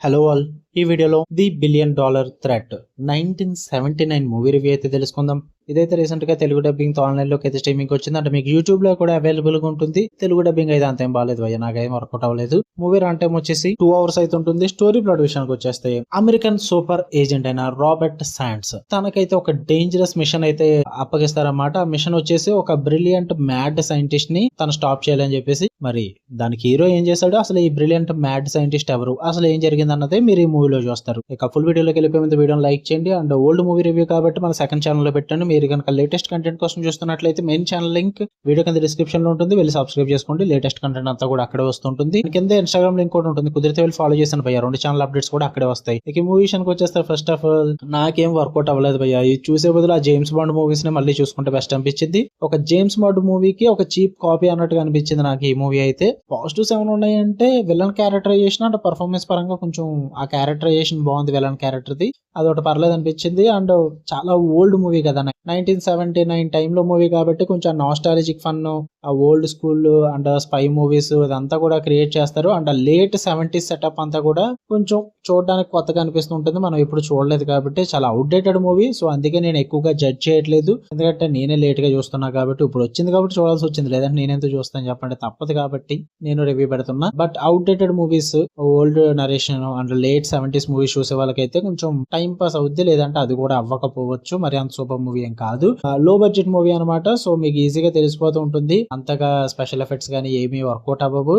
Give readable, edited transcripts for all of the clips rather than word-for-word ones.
Hello all, ఈ వీడియోలో the billion dollar threat 1979 movie review అయితే తెలుసుకుందాం. ఇదైతే రీసెంట్ గా తెలుగు డబ్బింగ్ తో ఆన్లైన్ లోకి అయితే స్ట్రీమింగ్ వచ్చింది. అంటే మీకు యూట్యూబ్ లో కూడా అవైలబుల్ గా ఉంటుంది. తెలుగు డబ్బింగ్ అయితే అంతేం బాగాలేదు భయ్య, నాకేం వర్కౌట్ అవ్వలేదు. మూవీ రన్ టైం వచ్చేసి 2 hours అయితే ఉంటుంది. స్టోరీ ప్లాట్ విషయానికి వచ్చేస్తే అమెరికన్ సూపర్ ఏజెంట్ అయిన రాబర్ట్ శాండ్స్ తనకైతే ఒక డేంజరస్ మిషన్ అయితే అప్పగిస్తారన్నమాట. ఆ మిషన్ వచ్చేసి ఒక బ్రిలియంట్ మ్యాడ్ సైంటిస్ట్ ని తను స్టాప్ చేయాలని చెప్పేసి. మరి దానికి హీరో ఏం చేశాడు, అసలు ఈ బ్రిలియంట్ మ్యాడ్ సైంటిస్ట్ ఎవరు, అసలు ఏం జరిగింది అన్నదే మీరు ఈ మూవీలో చూస్తారు. ఇక ఫుల్ వీడియోలోకి వెళ్ళిపోయే ముందు వీడియోని లైక్ చేయండి. అండ్ ఓల్డ్ మూవీ రివ్యూ కాబట్టి మన సెకండ్ ఛానల్ లో పెట్టండి. మీరు కనుక లేటెస్ట్ కంటెంట్ కోసం చూస్తున్నట్లయితే మెయిన్ ఛానల్ లింక్ వీడియో కింద డిస్క్రిప్షన్ లో ఉంటుంది, వెళ్ళి సబ్స్క్రైబ్ చేసుకోండి. లేటెస్ట్ కంటెంట్ అంతా కూడా అక్కడే వస్తుంటుంది. కింద ఇన్స్టాగ్రామ్ లింక్ కూడా ఉంటుంది, కుదిరితే వెళ్ళి ఫాలో చేసాను భయ్య. 2 ఛానల్ అప్డేట్స్ కూడా అక్కడే వస్తాయి. ఇక మూవీ విషయానికి వచ్చేస్తారు. ఫస్ట్ ఆఫ్ ఆల్ నాకేం వర్కౌట్ అవ్వలేదు భయ్య. ఇది చూసే బదులు ఆ జేమ్స్ బాండ్ మూవీస్ ని మళ్ళీ చూసుకుంటే బెస్ట్ అనిపించింది. ఒక జేమ్స్ బాండ్ మూవీకి ఒక చీప్ కాపీ అన్నట్టుగా అనిపించింది నాకు ఈ మూవీ అయితే. పాజిటివ్స్ ఏమైనా ఉన్నాయంటే విలన్ క్యారెక్టరైజేషన్ అండ్ పర్ఫార్మెన్స్ పరంగా కొంచెం ఆ క్యారెక్టరైజేషన్ బాగుంది విలన్ క్యారెక్టర్ ది, అదొకటి పర్లేదు అనిపించింది. అండ్ చాలా ఓల్డ్ మూవీ కదా, 1979 టైంలో మూవీ కాబట్టి కొంచెం నాస్టాలజిక్ ఫన్, ఆ old school and spy movies ఇదంతా కూడా క్రియేట్ చేస్తారు. అండ్ లేట్ 70s సెటప్ అంతా కూడా కొంచెం చూడడానికి కొత్తగా అనిపిస్తుంటుంది, మనం ఇప్పుడు చూడలేదు కాబట్టి. చాలా అవుట్డేటెడ్ మూవీ, సో అందుకే నేను ఎక్కువగా జడ్జ్ చేయట్లేదు. ఎందుకంటే నేనే లేట్ గా చూస్తున్నా కాబట్టి, ఇప్పుడు వచ్చింది కాబట్టి చూడాల్సి వచ్చింది, లేదంటే నేనెందుకు చూస్తాను చెప్పండి, తప్పదు కాబట్టి నేను రివ్యూ పెడుతున్నా. But outdated movies, old narration and late 70s movies చూసే వాళ్ళకైతే కొంచెం టైం పాస్ అవుద్ది, లేదంటే అది కూడా అవ్వకపోవచ్చు. మరి అంత సూపర్ మూవీ ఏం కాదు, లో బడ్జెట్ మూవీ అనమాట. సో మీకు ఈజీగా తెలిసిపోతూ ఉంటుంది, అంతగా స్పెషల్ ఎఫెక్ట్స్ కానీ ఏమీ వర్కౌట్ అవ్వవు.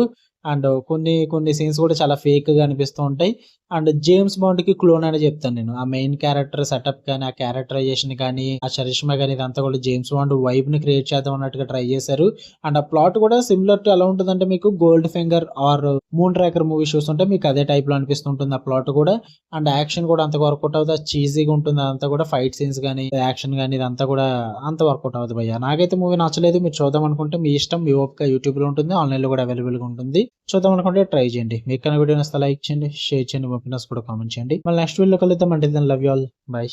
అండ్ కొన్ని సీన్స్ కూడా చాలా ఫేక్ గా అనిపిస్తూ ఉంటాయి. అండ్ జేమ్స్ బాండ్ కి క్లోన్ అని చెప్తాను నేను. ఆ మెయిన్ క్యారెక్టర్ సెటప్ కానీ, ఆ క్యారెక్టరైజేషన్ కానీ, ఆ చరిష్మా కానీ, ఇదంతా కూడా జేమ్స్ బాండ్ వైబ్ ని క్రియేట్ చేద్దాం అన్నట్టుగా ట్రై చేశారు. అండ్ ఆ ప్లాట్ కూడా సిమిలర్ టు ఎలా ఉంటుందంటే, మీకు gold finger are moon tracker movie చూస్తుంటే మీకు అదే టైప్ లో అనిపిస్తుంటుంది ఆ ప్లాట్ కూడా. అండ్ యాక్షన్ కూడా అంత వర్కౌట్ అవుతుంది, చీజీగా ఉంటుంది అదంతా కూడా. ఫైట్ సీన్స్ కానీ, యాక్షన్ కానీ, ఇదంతా కూడా అంత వర్కౌట్ అవుతుంది భయ్య. నాకైతే మూవీ నచ్చలేదు. మీరు చూద్దాం అనుకుంటే మీ ఇష్టం, మీ ఓపిక. యూట్యూబ్ లో ఉంటుంది, ఆన్లైన్ లో కూడా అవైలబుల్ గా ఉంటుంది. చూద్దాం అనుకుంటే ట్రై చేయండి. మీకు కన్నా వీడియో నచ్చితే లైక్ చేయండి, షేర్ చేయండి, ఒపీనియన్స్ కూడా కామెంట్ చేయండి. మళ్ళీ నెక్స్ట్ వీడియో కలుద్దాం. అంటే లవ్ యూ ఆల్, బై.